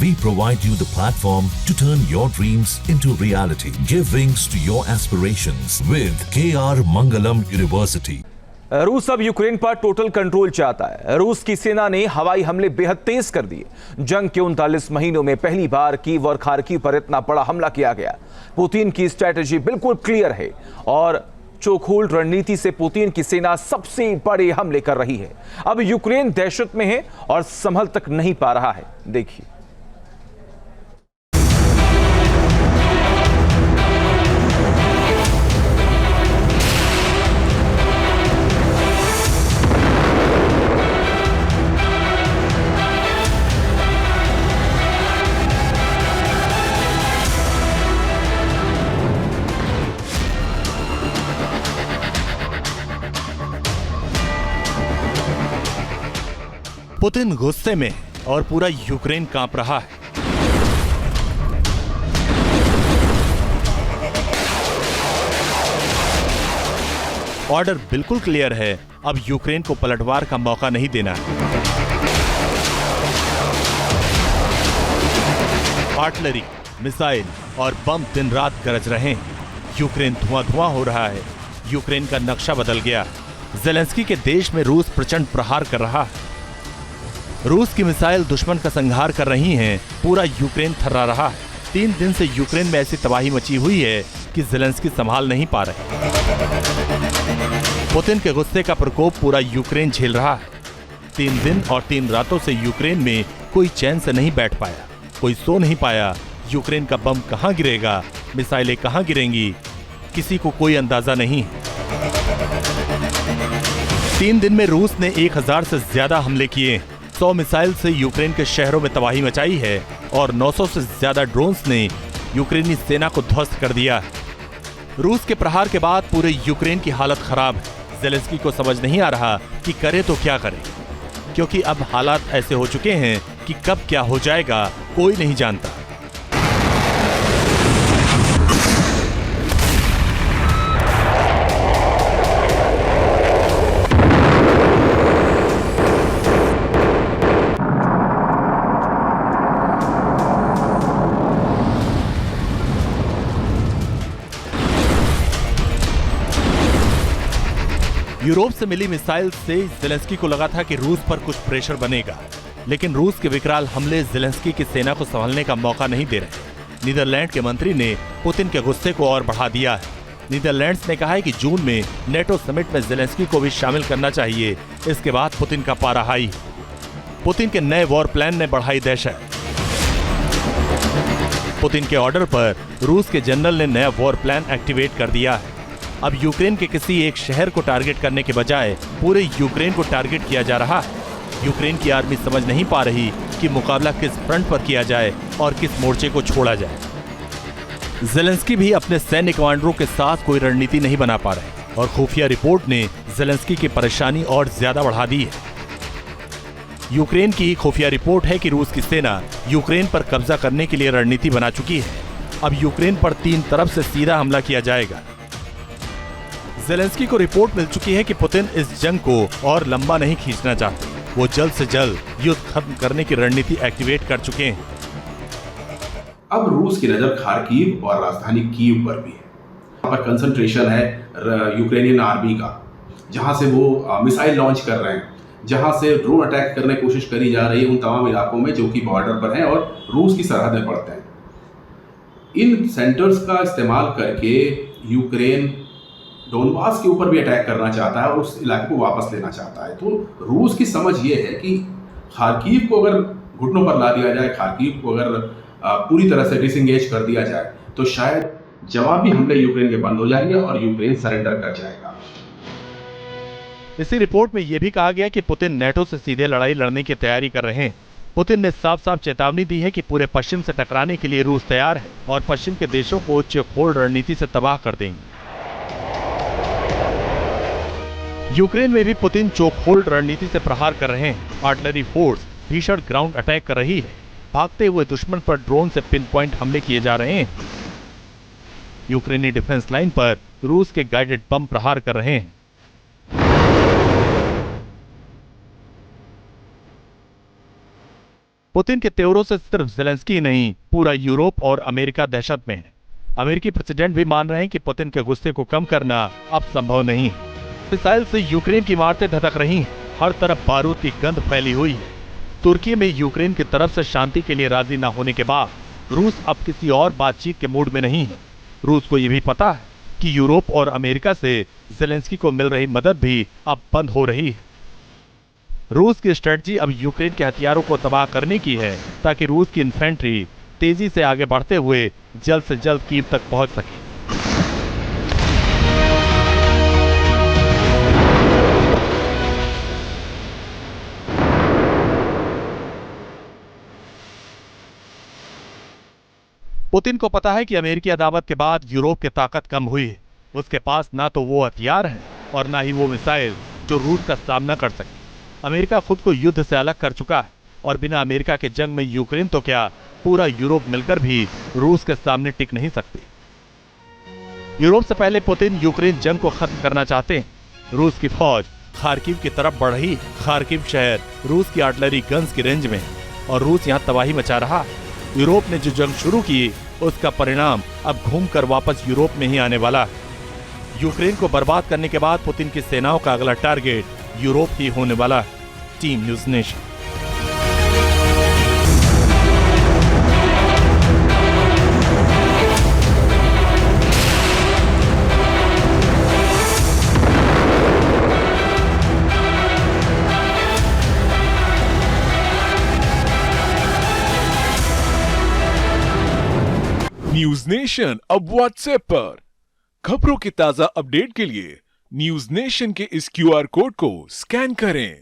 We provide you the platform to turn your dreams into reality. Give wings to your aspirations with KR Mangalam University. रूस अब Ukraine पर total control चाहता है। रूस की सेना ने हवाई हमले बेहद तेज कर दिए। जंग के 39 महीनों में पहली बार कीव और खार्किव पर इतना बड़ा हमला किया गया। पुतिन की स्ट्रैटेजी बिल्कुल क्लियर है और चोखोल्ड रणनीति से पुतिन की सेना सबसे बड़े हमले कर रही है। अब यूक्रेन दहशत में है और संभल तक नहीं पा रहा है। देखिए। पुतिन गुस्से में और पूरा यूक्रेन कांप रहा है। ऑर्डर बिल्कुल क्लियर है, अब यूक्रेन को पलटवार का मौका नहीं देना है। आर्टिलरी, मिसाइल और बम दिन रात गरज रहे हैं। यूक्रेन धुआं धुआं हो रहा है। यूक्रेन का नक्शा बदल गया। ज़ेलेंस्की के देश में रूस प्रचंड प्रहार कर रहा है। रूस की मिसाइल दुश्मन का संहार कर रही हैं। पूरा यूक्रेन थर्रा रहा है। 3 दिन से यूक्रेन में ऐसी तबाही मची हुई है कि ज़ेलेंस्की संभाल नहीं पा रहे। पुतिन के गुस्से का प्रकोप पूरा यूक्रेन झेल रहा है। 3 दिन और 3 रातों से यूक्रेन में कोई चैन से नहीं बैठ पाया, कोई सो नहीं पाया। यूक्रेन का बम कहां गिरेगा, मिसाइलें कहां गिरेंगी, किसी को कोई अंदाजा नहीं है। 3 दिन में रूस ने 1000 से ज्यादा हमले किए। 100 मिसाइल से यूक्रेन के शहरों में तबाही मचाई है और 900 से ज्यादा ड्रोन्स ने यूक्रेनी सेना को ध्वस्त कर दिया है। रूस के प्रहार के बाद पूरे यूक्रेन की हालत खराब है। ज़ेलेंस्की को समझ नहीं आ रहा कि करे तो क्या करे, क्योंकि अब हालात ऐसे हो चुके हैं कि कब क्या हो जाएगा कोई नहीं जानता। यूरोप से मिली मिसाइल से ज़ेलेंस्की को लगा था कि रूस पर कुछ प्रेशर बनेगा, लेकिन रूस के विकराल हमले ज़ेलेंस्की की सेना को संभलने का मौका नहीं दे रहे। नीदरलैंड के मंत्री ने पुतिन के गुस्से को और बढ़ा दिया है। नीदरलैंड्स ने कहा है कि जून में नेटो समिट में ज़ेलेंस्की को भी शामिल करना चाहिए। इसके बाद पुतिन का पारा हाई। पुतिन के नए वॉर प्लान ने बढ़ाई दहशत। पुतिन के ऑर्डर पर रूस के जनरल ने नया वॉर प्लान एक्टिवेट कर दिया है। अब यूक्रेन के किसी एक शहर को टारगेट करने के बजाय पूरे यूक्रेन को टारगेट किया जा रहा है। यूक्रेन की आर्मी समझ नहीं पा रही कि मुकाबला किस फ्रंट पर किया जाए और किस मोर्चे को छोड़ा जाए। ज़ेलेंस्की भी अपने सैन्य कमांडरों के साथ कोई रणनीति नहीं बना पा रहे और खुफिया रिपोर्ट ने ज़ेलेंस्की की परेशानी और ज्यादा बढ़ा दी है। यूक्रेन की खुफिया रिपोर्ट है कि रूस की सेना यूक्रेन पर कब्जा करने के लिए रणनीति बना चुकी है। अब यूक्रेन पर 3 तरफ से सीधा हमला किया जाएगा। ज़ेलेंस्की को रिपोर्ट मिल चुकी है कि पुतिन इस जंग को और लंबा नहीं खींचना चाहते। वो जल्द से जल्द युद्ध खत्म करने की रणनीति एक्टिवेट कर चुके हैं। अब रूस की नजर खार्किव और राजधानी कीव पर भी है। यहाँ पर कंसंट्रेशन है यूक्रेनियन आर्मी का, जहां से वो मिसाइल लॉन्च कर रहे हैं, जहां से ड्रोन अटैक करने की कोशिश करी जा रही है उन तमाम इलाकों में जो कि बॉर्डर पर हैं और रूस की सरहदें पड़ते हैं। इन सेंटर्स का इस्तेमाल करके यूक्रेन डोनबास के ऊपर भी अटैक करना चाहता है और उस इलाके को वापस लेना चाहता है। तो रूस की समझ ये है कि खार्किव को अगर घुटनों पर ला दिया जाए, खार्किव को अगर पूरी तरह से डिसएंगेज कर दिया जाए, तो शायद जवाबी हमले यूक्रेन के बंद हो जाएंगे और यूक्रेन सरेंडर कर जाएगा। इसी रिपोर्ट में यह भी कहा गया कि पुतिन नेटो से सीधे लड़ाई लड़ने की तैयारी कर रहे हैं। पुतिन ने साफ साफ चेतावनी दी है कि पूरे पश्चिम से टकराने के लिए रूस तैयार है और पश्चिम के देशों को चोखोल्ड रणनीति से तबाह कर देंगे। यूक्रेन में भी पुतिन चोखोल्ड रणनीति से प्रहार कर रहे हैं। आर्टिलरी फोर्स भीषण ग्राउंड अटैक कर रही है। भागते हुए दुश्मन पर ड्रोन से पिन पॉइंट हमले किए जा रहे हैं। यूक्रेनी डिफेंस लाइन पर रूस के गाइडेड बम प्रहार कर रहे हैं। पुतिन के तेवरों से सिर्फ ज़ेलेंस्की नहीं, पूरा यूरोप और अमेरिका दहशत में है। अमेरिकी प्रेसिडेंट भी मान रहे हैं कि पुतिन के गुस्से को कम करना अब संभव नहीं। मिसाइल से यूक्रेन की इमारतें धधक रही हैं, हर तरफ बारूद की गंध फैली हुई है। तुर्की में यूक्रेन की तरफ से शांति के लिए राजी न होने के बाद रूस अब किसी और बातचीत के मूड में नहीं है। रूस को यह भी पता है कि यूरोप और अमेरिका से ज़ेलेंस्की को मिल रही मदद भी अब बंद हो रही है। रूस की स्ट्रेटजी अब यूक्रेन के हथियारों को तबाह करने की है, ताकि रूस की इन्फेंट्री तेजी से आगे बढ़ते हुए जल्द से जल्द कीव तक पहुंच सके। पुतिन को पता है कि अमेरिकी अदावत के बाद यूरोप की ताकत कम हुई है। उसके पास ना तो वो हथियार है और ना ही वो मिसाइल जो रूस का सामना कर सके। अमेरिका खुद को युद्ध से अलग कर चुका है और बिना अमेरिका के जंग में यूक्रेन तो क्या, पूरा यूरोप मिलकर भी रूस के सामने टिक नहीं सकती। यूरोप से पहले पुतिन यूक्रेन जंग को खत्म करना चाहते हैं। रूस की फौज खार्किव की तरफ बढ़ रही। खार्किव शहर रूस की आर्टिलरी गन्स की रेंज में है और रूस यहाँ तबाही मचा रहा है। यूरोप ने जो जंग शुरू की, उसका परिणाम अब घूमकर वापस यूरोप में ही आने वाला है। यूक्रेन को बर्बाद करने के बाद पुतिन की सेनाओं का अगला टारगेट यूरोप ही होने वाला है। Team news nation. News nation अब व्हाट्सएप पर। खबरों के ताजा अपडेट के लिए न्यूज नेशन के इस QR कोड को स्कैन करें।